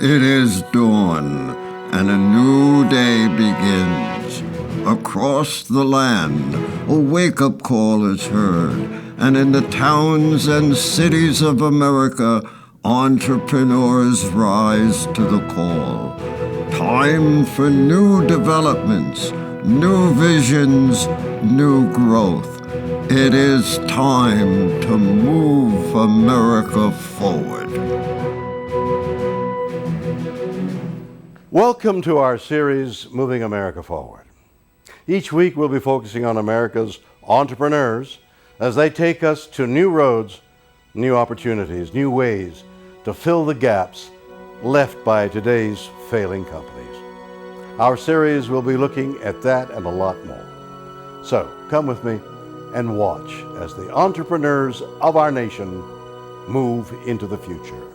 It is dawn, and a new day begins. Across the land, a wake-up call is heard, and in the towns and cities of America, entrepreneurs rise to the call. Time for new developments, new visions, new growth. It is time to move America forward. Welcome to our series, Moving America Forward. Each week we'll be focusing on America's entrepreneurs as they take us to new roads, new opportunities, new ways to fill the gaps left by today's failing companies. Our series will be looking at that and a lot more. So come with me and watch as the entrepreneurs of our nation move into the future.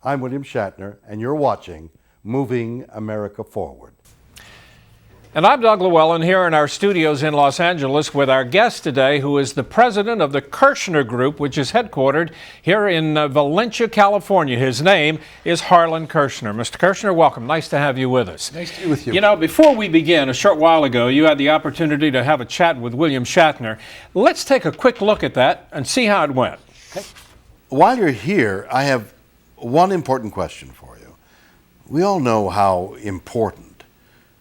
I'm William Shatner, and you're watching Moving America Forward. And I'm Doug Llewellyn here in our studios in Los Angeles with our guest today, who is the president of the Kirschner Group, which is headquartered here in Valencia, California. His name is Harlan Kirschner. Mr. Kirschner, welcome. Nice to have you with us. Nice to be with you. You know, before we begin, a short while ago, you had the opportunity to have a chat with William Shatner. Let's take a quick look at that and see how it went. Okay. While you're here, I have one important question for you. We all know how important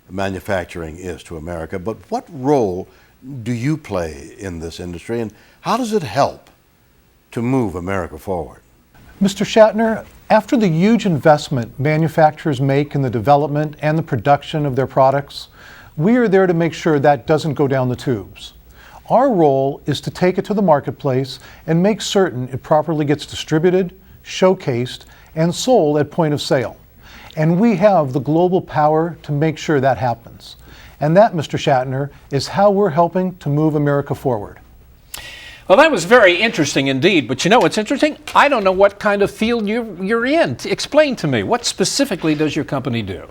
manufacturing is to America, but what role do you play in this industry, and how does it help to move America forward? Mr. Shatner, after the huge investment manufacturers make in the development and the production of their products, we are there to make sure that doesn't go down the tubes. Our role is to take it to the marketplace and make certain it properly gets distributed, showcased, and sold at point of sale. And we have the global power to make sure that happens. And that, Mr. Shatner, is how we're helping to move America forward. Well, that was very interesting indeed, but you know what's interesting? I don't know what kind of field you're in. Explain to me, what specifically does your company do?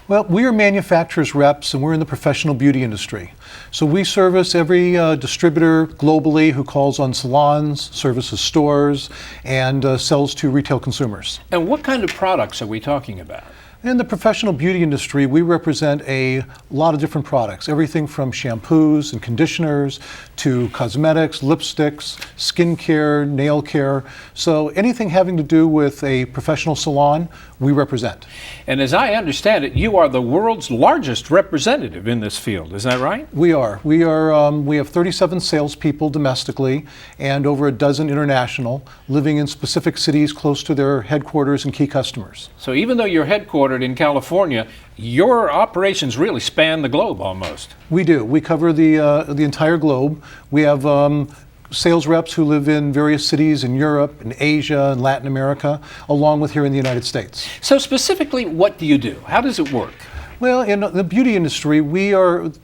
Well, we are manufacturers reps, and we're in the professional beauty industry. So we service every distributor globally who calls on salons, services stores, and sells to retail consumers. And what kind of products are we talking about? In the professional beauty industry, we represent a lot of different products, everything from shampoos and conditioners to cosmetics, lipsticks, skincare, nail care. So anything having to do with a professional salon, we represent. And as I understand it, you are the world's largest representative in this field. Is that right? We are. We have 37 salespeople domestically and over a dozen international, living in specific cities close to their headquarters and key customers. So even though you're headquartered in California, your operations really span the globe almost. We do. We cover the entire globe. We have sales reps who live in various cities in Europe and Asia and Latin America, along with here in the United States. So specifically, what do you do? How does it work? Well, in the beauty industry,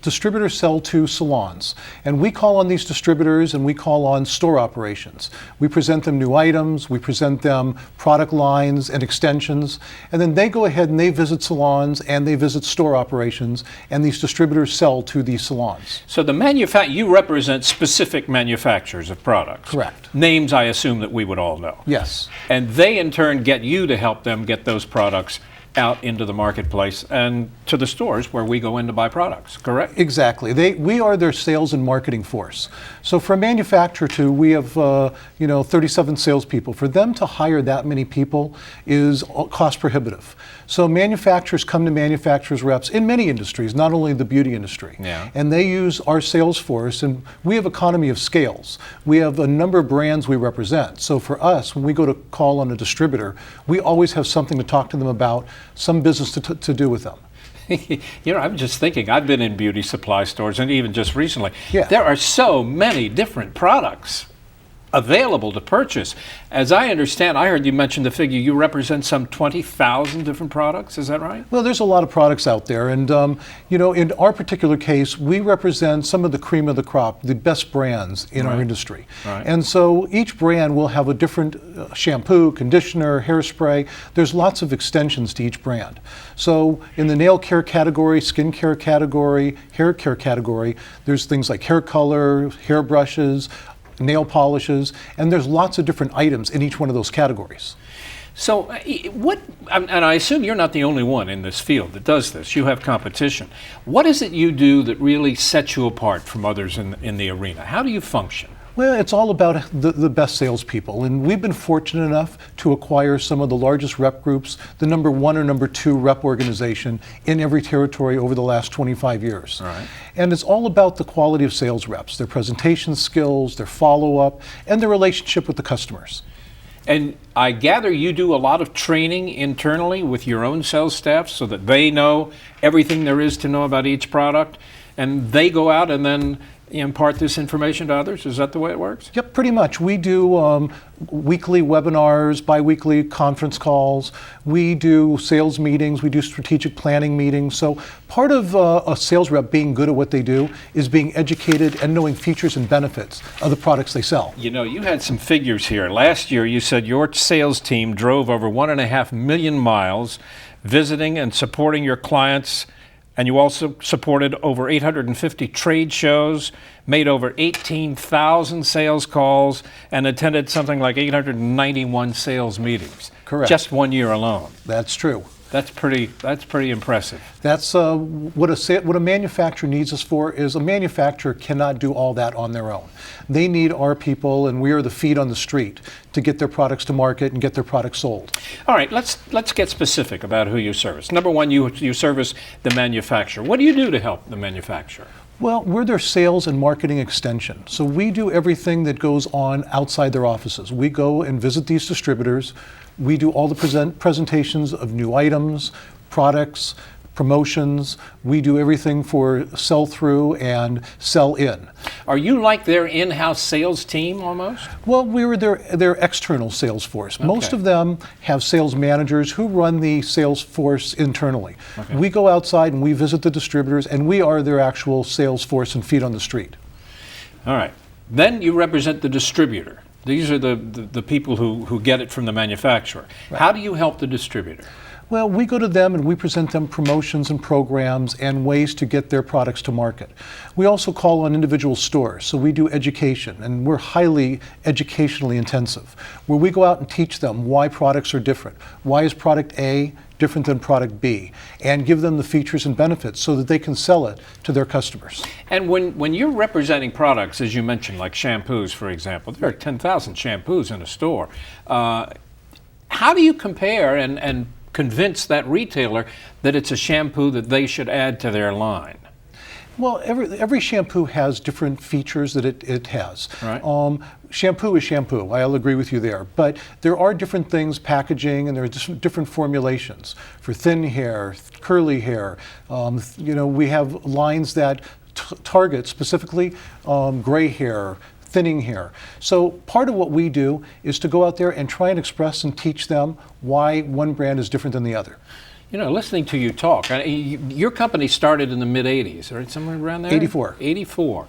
distributors sell to salons, and we call on these distributors and we call on store operations. We present them new items, we present them product lines and extensions, and then they go ahead and they visit salons and they visit store operations, and these distributors sell to these salons. So you represent specific manufacturers of products? Correct. Names I assume that we would all know. Yes. And they in turn get you to help them get those products out into the marketplace and to the stores where we go in to buy products, correct? Exactly. We are their sales and marketing force. So for a manufacturer we have 37 salespeople. For them to hire that many people is cost prohibitive. So manufacturers come to manufacturers reps in many industries, not only the beauty industry. Yeah. And they use our sales force, and we have economy of scales. We have a number of brands we represent. So for us, when we go to call on a distributor, we always have something to talk to them about, some business to do with them. You know, I'm just thinking, I've been in beauty supply stores, and even just recently, Yeah. there are so many different products. available to purchase. As I understand, I heard you mention the figure, you represent some 20,000 different products, is that right? Well, there's a lot of products out there, and in our particular case, we represent some of the cream of the crop, the best brands in our industry. Right. And so each brand will have a different shampoo, conditioner, hairspray. There's lots of extensions to each brand. So in the nail care category, skin care category, hair care category, there's things like hair color, hair brushes, nail polishes, and there's lots of different items in each one of those categories. So and I assume you're not the only one in this field that does this. You have competition. What is it you do that really sets you apart from others in the arena? How do you function? Well, it's all about the best salespeople, and we've been fortunate enough to acquire some of the largest rep groups, the number 1 or number 2 rep organization in every territory over the last 25 years. Right. And it's all about the quality of sales reps, their presentation skills, their follow-up, and their relationship with the customers. And I gather you do a lot of training internally with your own sales staff so that they know everything there is to know about each product, and they go out and then impart this information to others? Is that the way it works? Yep, pretty much. We do weekly webinars, bi-weekly conference calls. We do sales meetings. We do strategic planning meetings. So part of a sales rep being good at what they do is being educated and knowing features and benefits of the products they sell. You know, you had some figures here. Last year, you said your sales team drove over 1.5 million miles visiting and supporting your clients. And you also supported over 850 trade shows, made over 18,000 sales calls, and attended something like 891 sales meetings. Correct. Just 1 year alone. That's true. That's pretty impressive. That's what a manufacturer needs us for. Is a manufacturer cannot do all that on their own. They need our people, and we are the feet on the street to get their products to market and get their products sold. All right, let's get specific about who you service. Number one, you service the manufacturer. What do you do to help the manufacturer? Well, we're their sales and marketing extension. So we do everything that goes on outside their offices. We go and visit these distributors. We do all the presentations of new items, products, promotions. We do everything for sell-through and sell-in. Are you like their in-house sales team almost? Well, we were their external sales force. Okay. Most of them have sales managers who run the sales force internally. Okay. We go outside and we visit the distributors, and we are their actual sales force and feet on the street. All right. Then you represent the distributor. These are the people who get it from the manufacturer. Right. How do you help the distributor? Well, we go to them and we present them promotions and programs and ways to get their products to market. We also call on individual stores, so we do education, and we're highly educationally intensive, where we go out and teach them why products are different. Why is product A different than product B, and give them the features and benefits so that they can sell it to their customers. And when you're representing products, as you mentioned, like shampoos, for example, there are 10,000 shampoos in a store. How do you compare and convince that retailer that it's a shampoo that they should add to their line? Well, every shampoo has different features that it has. Right. Shampoo is shampoo. I'll agree with you there. But there are different things, packaging, and there are different formulations for thin hair, curly hair. We have lines that target specifically gray hair, thinning hair. So part of what we do is to go out there and try and express and teach them why one brand is different than the other. You know, listening to you talk, your company started in the mid-'80s, right? Somewhere around there? 84. 84.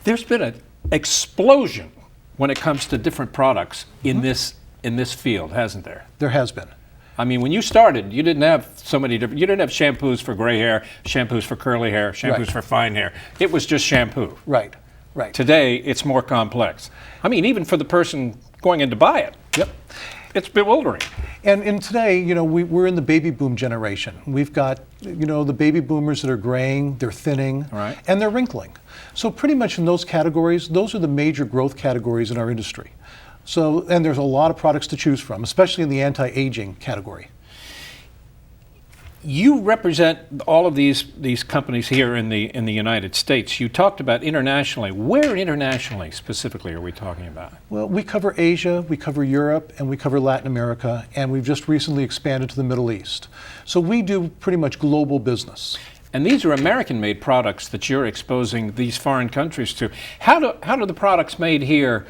There's been an explosion when it comes to different products in this field, hasn't there? There has been. I mean, when you started, you didn't have so many different, you didn't have shampoos for gray hair, shampoos for curly hair, shampoos for fine hair. It was just shampoo. Right, right. Today, it's more complex. I mean, even for the person going in to buy it. Yep. It's bewildering. And today, we're in the baby boom generation. We've got, the baby boomers that are graying, they're thinning, right, and they're wrinkling. So pretty much in those categories, those are the major growth categories in our industry. So, and there's a lot of products to choose from, especially in the anti-aging category. You represent all of these companies here in the United States. You talked about internationally. Where internationally specifically are we talking about? Well, we cover Asia, we cover Europe, and we cover Latin America, and we've just recently expanded to the Middle East. So we do pretty much global business. And these are American-made products that you're exposing these foreign countries to. How do the products made here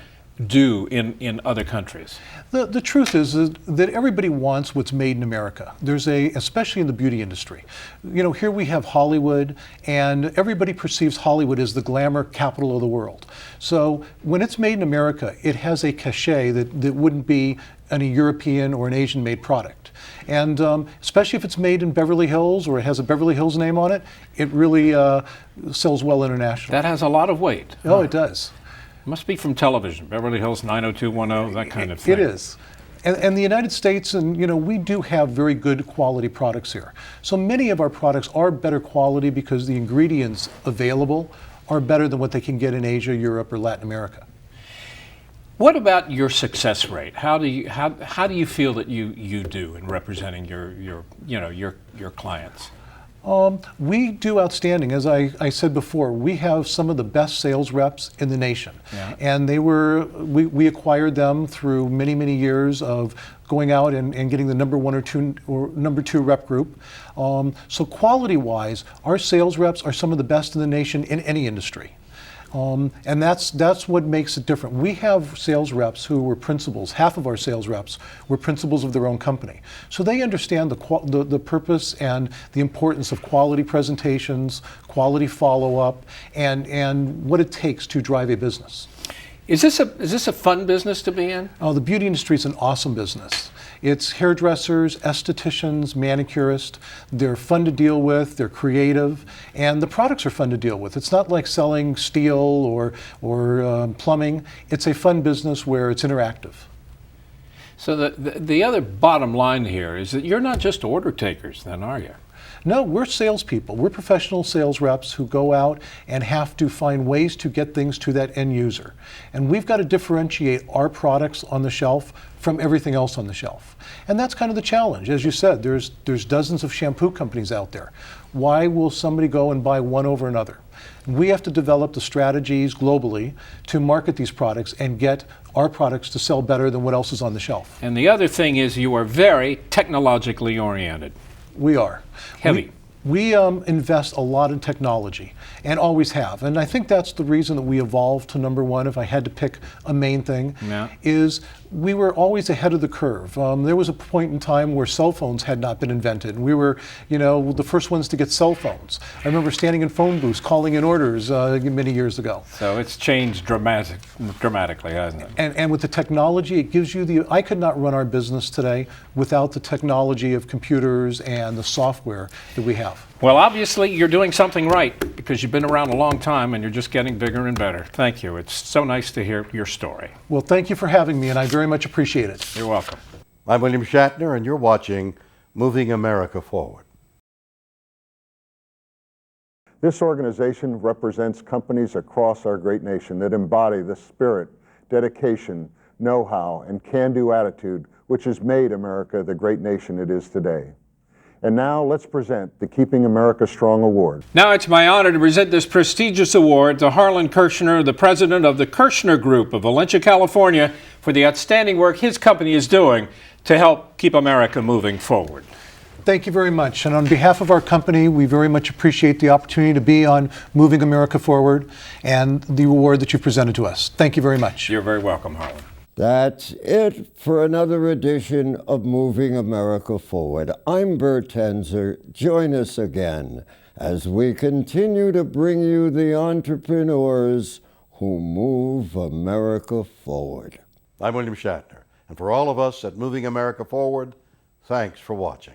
do in other countries? The truth is that everybody wants what's made in America. Especially in the beauty industry. You know, here we have Hollywood, and everybody perceives Hollywood as the glamour capital of the world. So when it's made in America, it has a cachet that wouldn't be in a European or an Asian made product. And especially if it's made in Beverly Hills or it has a Beverly Hills name on it, it really sells well internationally. That has a lot of weight. Oh, it does. Must be from television, Beverly Hills 90210, that kind of thing. It is. And the United States, and you know, we do have very good quality products here. So many of our products are better quality because the ingredients available are better than what they can get in Asia, Europe, or Latin America. What about your success rate? How do you feel that you do in representing your clients? We do outstanding. As I said before, we have some of the best sales reps in the nation. Yeah. And we acquired them through many, many years of going out and getting the number 1 or number 2 rep group. So quality-wise, our sales reps are some of the best in the nation in any industry. And that's what makes it different. We have sales reps who were principals. Half of our sales reps were principals of their own company. So they understand the purpose and the importance of quality presentations, quality follow-up, and what it takes to drive a business. Is this a fun business to be in? Oh, the beauty industry is an awesome business. It's hairdressers, estheticians, manicurists. They're fun to deal with, they're creative, and the products are fun to deal with. It's not like selling steel or plumbing. It's a fun business where it's interactive. So the other bottom line here is that you're not just order takers then, are you? No, we're salespeople. We're professional sales reps who go out and have to find ways to get things to that end user. And we've got to differentiate our products on the shelf from everything else on the shelf. And that's kind of the challenge. As you said, there's dozens of shampoo companies out there. Why will somebody go and buy one over another? We have to develop the strategies globally to market these products and get our products to sell better than what else is on the shelf. And the other thing is you are very technologically oriented. We are. Heavy. We invest a lot in technology and always have. And I think that's the reason that we evolved to number 1, if I had to pick a main thing, is we were always ahead of the curve. There was a point in time where cell phones had not been invented. And we were, you know, the first ones to get cell phones. I remember standing in phone booths calling in orders many years ago. So it's changed dramatically, hasn't it? And with the technology, it gives you I could not run our business today without the technology of computers and the software that we have. Well, obviously, you're doing something right because you've been around a long time and you're just getting bigger and better. Thank you. It's so nice to hear your story. Well, thank you for having me, and I very much appreciate it. You're welcome. I'm William Shatner, and you're watching Moving America Forward. This organization represents companies across our great nation that embody the spirit, dedication, know-how, and can-do attitude which has made America the great nation it is today. And now let's present the Keeping America Strong Award. Now it's my honor to present this prestigious award to Harlan Kirschner, the president of the Kirschner Group of Valencia, California, for the outstanding work his company is doing to help keep America moving forward. Thank you very much. And on behalf of our company, we very much appreciate the opportunity to be on Moving America Forward and the award that you presented to us. Thank you very much. You're very welcome, Harlan. That's it for another edition of Moving America Forward. I'm Bert Tenzer. Join us again as we continue to bring you the entrepreneurs who move America forward. I'm William Shatner, and for all of us at Moving America Forward, thanks for watching.